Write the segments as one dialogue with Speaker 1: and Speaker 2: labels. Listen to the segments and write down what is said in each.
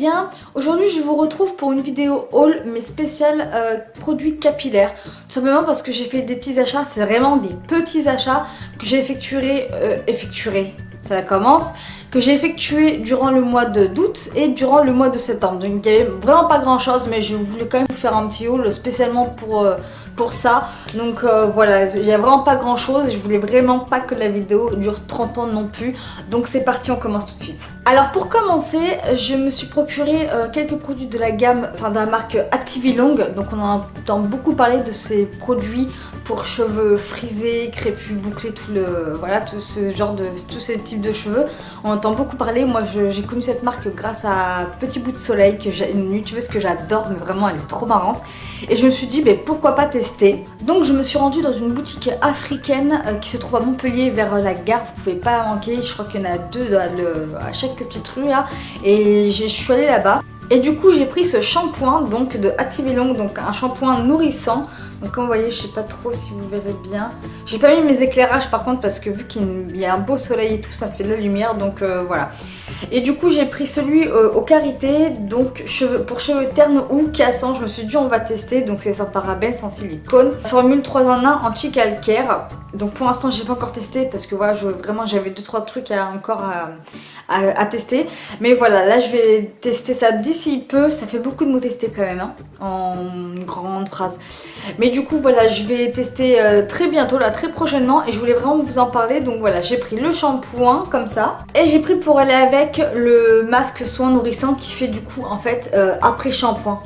Speaker 1: bien? Aujourd'hui je vous retrouve pour une vidéo haul mais spéciale produits capillaires. Tout simplement parce que j'ai fait des petits achats, c'est vraiment des petits achats que j'ai effectué durant le mois d'août et durant le mois de septembre. Donc il n'y avait vraiment pas grand chose, mais je voulais quand même vous faire un petit haul spécialement pour ça. Donc voilà, il n'y a vraiment pas grand chose et je voulais vraiment pas que la vidéo dure 30 ans non plus. Donc c'est parti, on commence tout de suite. Alors pour commencer, je me suis procuré quelques produits de la gamme, enfin de la marque Activilong. Donc on entend beaucoup parler de ces produits pour cheveux frisés, crépus, bouclés, tout ces types de cheveux. On entend beaucoup parler. Moi j'ai connu cette marque grâce à Petit Bout de Soleil, une youtubeuse que j'adore, mais vraiment elle est trop marrante. Et je me suis dit pourquoi pas tester. Donc je me suis rendue dans une boutique africaine qui se trouve à Montpellier vers la gare. Vous pouvez pas manquer, je crois qu'il y en a deux à chaque petite rue là. Et je suis allée là-bas. Et du coup j'ai pris ce shampoing donc de Activilong, donc un shampoing nourrissant. Donc comme vous voyez, je sais pas trop si vous verrez bien. J'ai pas mis mes éclairages par contre parce que vu qu'il y a un beau soleil et tout, ça me fait de la lumière, donc voilà. Et du coup j'ai pris celui au karité, donc pour cheveux ternes ou cassants. Je me suis dit on va tester, donc c'est sans parabènes, sans silicone. Formule 3 en 1 anti-calcaire. Donc pour l'instant j'ai pas encore testé parce que voilà, vraiment j'avais 2-3 trucs à tester. Mais voilà, là je vais tester ça d'ici peu. Ça fait beaucoup de mots testés quand même, hein, en une grande phrase. Mais du coup voilà, je vais tester très bientôt, là très prochainement. Et je voulais vraiment vous en parler. Donc voilà, j'ai pris le shampoing comme ça. Et j'ai pris pour aller avec le masque soin nourrissant qui fait du coup en fait après shampoing.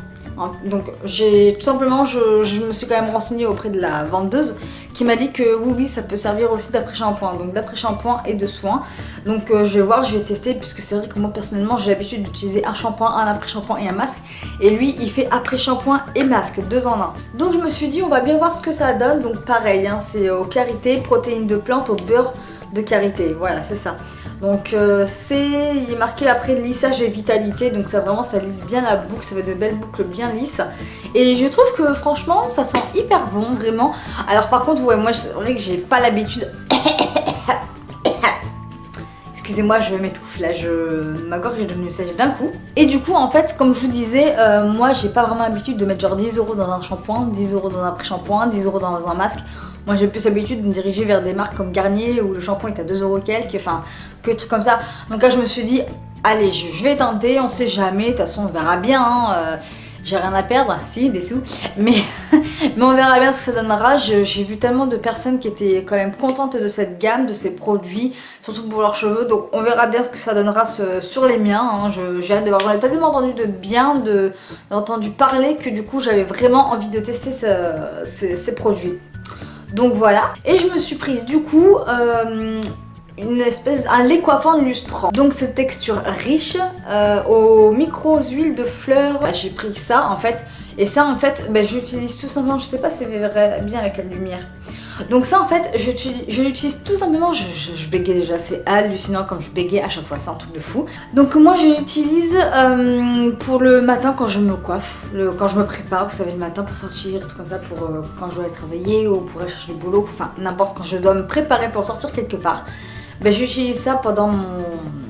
Speaker 1: Donc tout simplement je me suis quand même renseignée auprès de la vendeuse qui m'a dit que oui ça peut servir aussi d'après shampoing, donc d'après shampoing et de soin. Donc je vais voir, je vais tester, puisque c'est vrai que moi personnellement j'ai l'habitude d'utiliser un shampoing, un après shampoing et un masque, et lui il fait après shampoing et masque 2 en 1. Donc je me suis dit on va bien voir ce que ça donne. Donc pareil, hein, c'est au karité, protéines de plante au beurre de karité, voilà c'est ça. Donc il est marqué après lissage et vitalité, donc ça vraiment ça lisse bien la boucle, ça fait de belles boucles bien lisses. Et je trouve que franchement ça sent hyper bon vraiment. Alors par contre ouais, moi c'est vrai que j'ai pas l'habitude. Excusez-moi, je m'étouffe là, ma gorge est devenue sèche d'un coup. Et du coup en fait comme je vous disais, moi j'ai pas vraiment l'habitude de mettre genre 10 € dans un shampoing, 10 € dans un après-shampoing, 10 € dans un masque. Moi j'ai plus l'habitude de me diriger vers des marques comme Garnier où le shampoing est à 2 € quelques, enfin que des trucs comme ça. Donc là je me suis dit, allez je vais tenter, on sait jamais, de toute façon on verra bien, hein, j'ai rien à perdre, si des sous, mais on verra bien ce que ça donnera. J'ai vu tellement de personnes qui étaient quand même contentes de cette gamme, de ces produits, surtout pour leurs cheveux, donc on verra bien ce que ça donnera sur les miens, hein. J'ai hâte de voir, j'en ai tellement entendu de bien, entendu parler que du coup j'avais vraiment envie de tester ces produits. Donc voilà, et je me suis prise du coup un lait coiffant lustrant. Donc cette texture riche aux micro-huiles de fleurs. J'ai pris ça en fait, et ça en fait j'utilise tout simplement, je sais pas si ça verrait bien avec la lumière. Donc ça en fait je l'utilise tout simplement, je bégaye déjà, c'est hallucinant comme je bégaye à chaque fois, c'est un truc de fou. Donc moi je l'utilise pour le matin quand je me coiffe, quand je me prépare, vous savez le matin pour sortir, trucs comme ça, pour quand je dois aller travailler ou pour aller chercher du boulot, enfin n'importe, quand je dois me préparer pour sortir quelque part. J'utilise ça pendant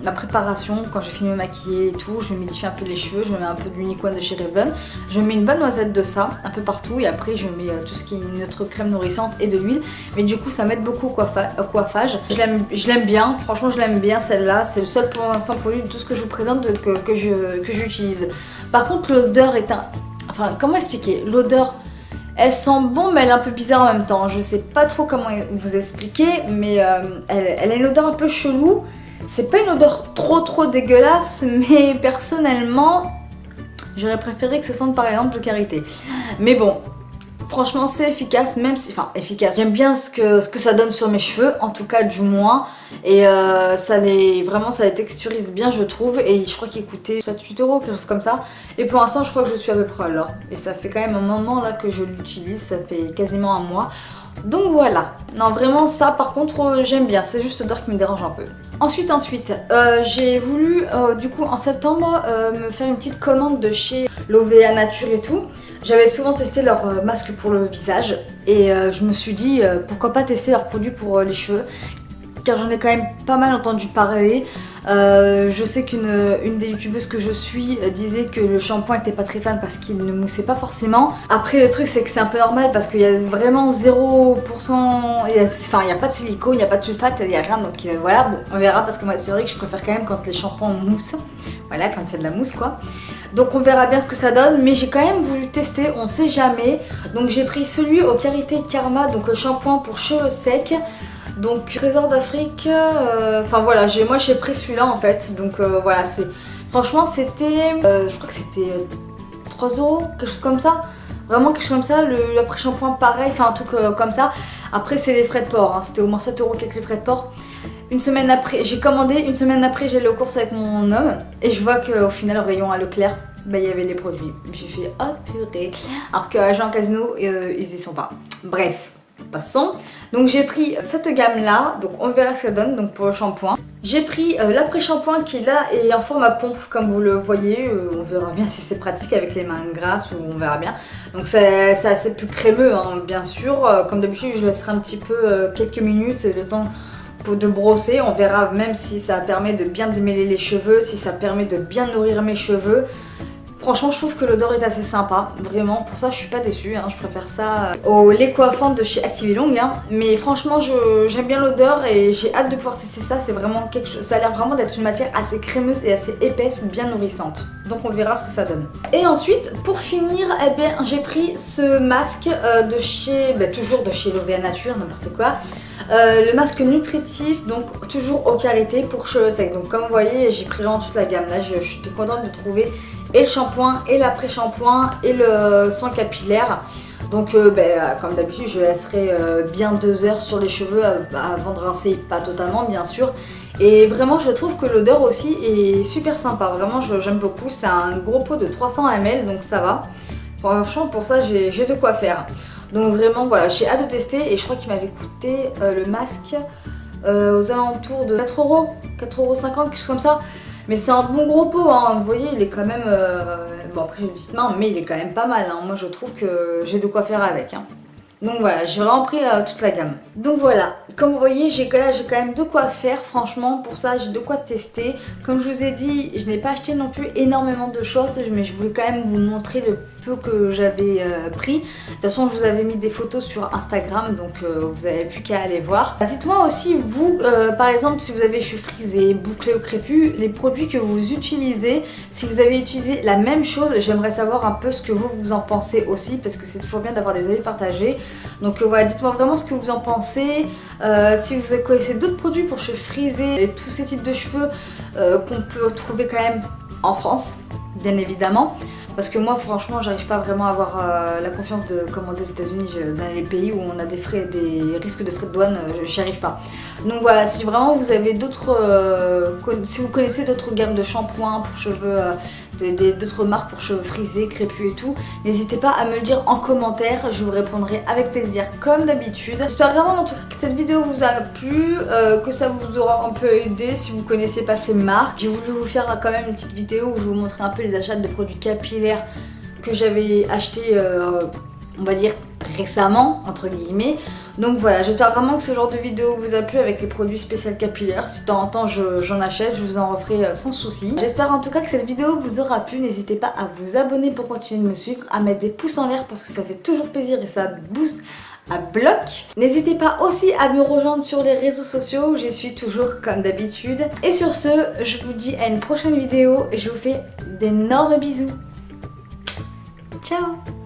Speaker 1: ma préparation, quand j'ai fini de me maquiller et tout, je me modifie un peu les cheveux, je me mets un peu d'Unicorn de chez Revlon, je mets une bonne noisette de ça, un peu partout, et après je mets tout ce qui est notre crème nourrissante et de l'huile, mais du coup ça m'aide beaucoup au coiffage. Je l'aime bien, franchement je l'aime bien celle-là, c'est le seul pour l'instant produit de tout ce que je vous présente que j'utilise. Par contre l'odeur est enfin comment expliquer, l'odeur... Elle sent bon mais elle est un peu bizarre en même temps, je sais pas trop comment vous expliquer, mais elle a une odeur un peu chelou. C'est pas une odeur trop dégueulasse, mais personnellement j'aurais préféré que ça sente par exemple le karité. Mais bon, franchement c'est efficace, même si... Enfin efficace, j'aime bien ce que ça donne sur mes cheveux, en tout cas du moins. Et ça les texturise bien je trouve. Et je crois qu'il coûtait 7-8 €, quelque chose comme ça. Et pour l'instant je crois que je suis à peu près là. Et ça fait quand même un moment là que je l'utilise, ça fait quasiment un mois. Donc voilà, non vraiment ça par contre j'aime bien, c'est juste l'odeur qui me dérange un peu. Ensuite j'ai voulu du coup en septembre me faire une petite commande de chez L'Ovea Nature et tout. J'avais souvent testé leur masque pour le visage et je me suis dit pourquoi pas tester leurs produits pour les cheveux. car j'en ai quand même pas mal entendu parler. Je sais qu'une des youtubeuses que je suis disait que le shampoing était pas très fan parce qu'il ne moussait pas forcément. Après le truc c'est que c'est un peu normal parce qu'il y a vraiment 0%, il n'y a pas de silicone, il n'y a pas de sulfate, il n'y a rien, donc voilà, bon on verra parce que moi c'est vrai que je préfère quand même quand les shampoings moussent, voilà, quand il y a de la mousse quoi. Donc on verra bien ce que ça donne, mais j'ai quand même voulu tester, on sait jamais. Donc j'ai pris celui au Karité Karma, donc le shampoing pour cheveux secs. Donc Trésor d'Afrique, enfin voilà, moi j'ai pris celui-là en fait. Donc voilà, franchement c'était, je crois que c'était 3 €, quelque chose comme ça. Vraiment quelque chose comme ça, l'après-shampoing pareil, enfin un truc comme ça. Après c'est les frais de port, hein. C'était au moins 7 € avec les frais de port. Une semaine après, j'ai commandé, une semaine après j'allais aux courses avec mon homme et je vois qu'au final au rayon à Leclerc, bah, il y avait les produits. J'ai fait oh purée, alors qu'à Jean Casino ils y sont pas. Bref, passons. Donc j'ai pris cette gamme là, donc on verra ce que ça donne donc pour le shampoing. J'ai pris l'après-shampoing qui là est en forme à pompe comme vous le voyez, on verra bien si c'est pratique avec les mains grasses ou on verra bien. Donc c'est assez plus crémeux hein, bien sûr, comme d'habitude je laisserai un petit peu quelques minutes le temps de brosser, on verra même si ça permet de bien démêler les cheveux, si ça permet de bien nourrir mes cheveux. Franchement je trouve que l'odeur est assez sympa, vraiment pour ça je suis pas déçue, hein. Je préfère ça au lait coiffant de chez Activilong hein. Mais franchement j'aime bien l'odeur et j'ai hâte de pouvoir tester ça, c'est vraiment quelque chose, ça a l'air vraiment d'être une matière assez crémeuse et assez épaisse, bien nourrissante. Donc on verra ce que ça donne. Et ensuite pour finir, eh bien, j'ai pris ce masque de chez, toujours de chez L'Oréal Nature, n'importe quoi. Le masque nutritif, donc toujours au Karité pour cheveux secs. Donc comme vous voyez j'ai pris vraiment toute la gamme là, j'étais contente de trouver et le shampoing et l'après-shampoing et le soin capillaire. Donc comme d'habitude je laisserai bien 2 heures sur les cheveux avant de rincer, pas totalement bien sûr. Et vraiment je trouve que l'odeur aussi est super sympa, vraiment j'aime beaucoup. C'est un gros pot de 300 ml donc ça va. Franchement pour ça j'ai de quoi faire. Donc vraiment voilà, j'ai hâte de tester et je crois qu'il m'avait coûté le masque aux alentours de 4 €, 4,50 €, quelque chose comme ça. Mais c'est un bon gros pot, hein. Vous voyez il est quand même, bon après j'ai une petite main mais il est quand même pas mal, hein. Moi je trouve que j'ai de quoi faire avec hein. Donc voilà, j'ai vraiment pris toute la gamme. Donc voilà, comme vous voyez, j'ai quand même de quoi faire, franchement, pour ça j'ai de quoi tester. Comme je vous ai dit, je n'ai pas acheté non plus énormément de choses, mais je voulais quand même vous montrer le peu que j'avais pris. De toute façon, je vous avais mis des photos sur Instagram, donc vous n'avez plus qu'à aller voir. Dites-moi aussi, vous, par exemple, si vous avez les cheveux frisés, bouclés ou crépus, les produits que vous utilisez, si vous avez utilisé la même chose, j'aimerais savoir un peu ce que vous en pensez aussi, parce que c'est toujours bien d'avoir des avis partagés. Donc voilà, dites-moi vraiment ce que vous en pensez, si vous connaissez d'autres produits pour cheveux frisés et tous ces types de cheveux qu'on peut trouver quand même en France, bien évidemment. Parce que moi franchement j'arrive pas vraiment à avoir la confiance de commander aux États-Unis, dans les pays où on a des risques de frais de douane, j'y arrive pas. Donc voilà, si vraiment vous avez d'autres, si vous connaissez d'autres gammes de shampoings pour cheveux, d'autres marques pour cheveux frisés, crépus et tout, n'hésitez pas à me le dire en commentaire, je vous répondrai avec plaisir comme d'habitude. J'espère vraiment en tout cas que cette vidéo vous a plu, que ça vous aura un peu aidé si vous connaissez pas ces marques. J'ai voulu vous faire quand même une petite vidéo où je vous montrer un peu les achats de produits capillaires que j'avais acheté on va dire récemment entre guillemets. Donc voilà, j'espère vraiment que ce genre de vidéo vous a plu avec les produits spéciaux capillaires. Si de temps en temps j'en achète, je vous en referai sans souci. J'espère en tout cas que cette vidéo vous aura plu. N'hésitez pas à vous abonner pour continuer de me suivre, à mettre des pouces en l'air parce que ça fait toujours plaisir et ça booste à bloc. N'hésitez pas aussi à me rejoindre sur les réseaux sociaux, j'y suis toujours comme d'habitude. Et sur ce, je vous dis à une prochaine vidéo et je vous fais d'énormes bisous. Ciao!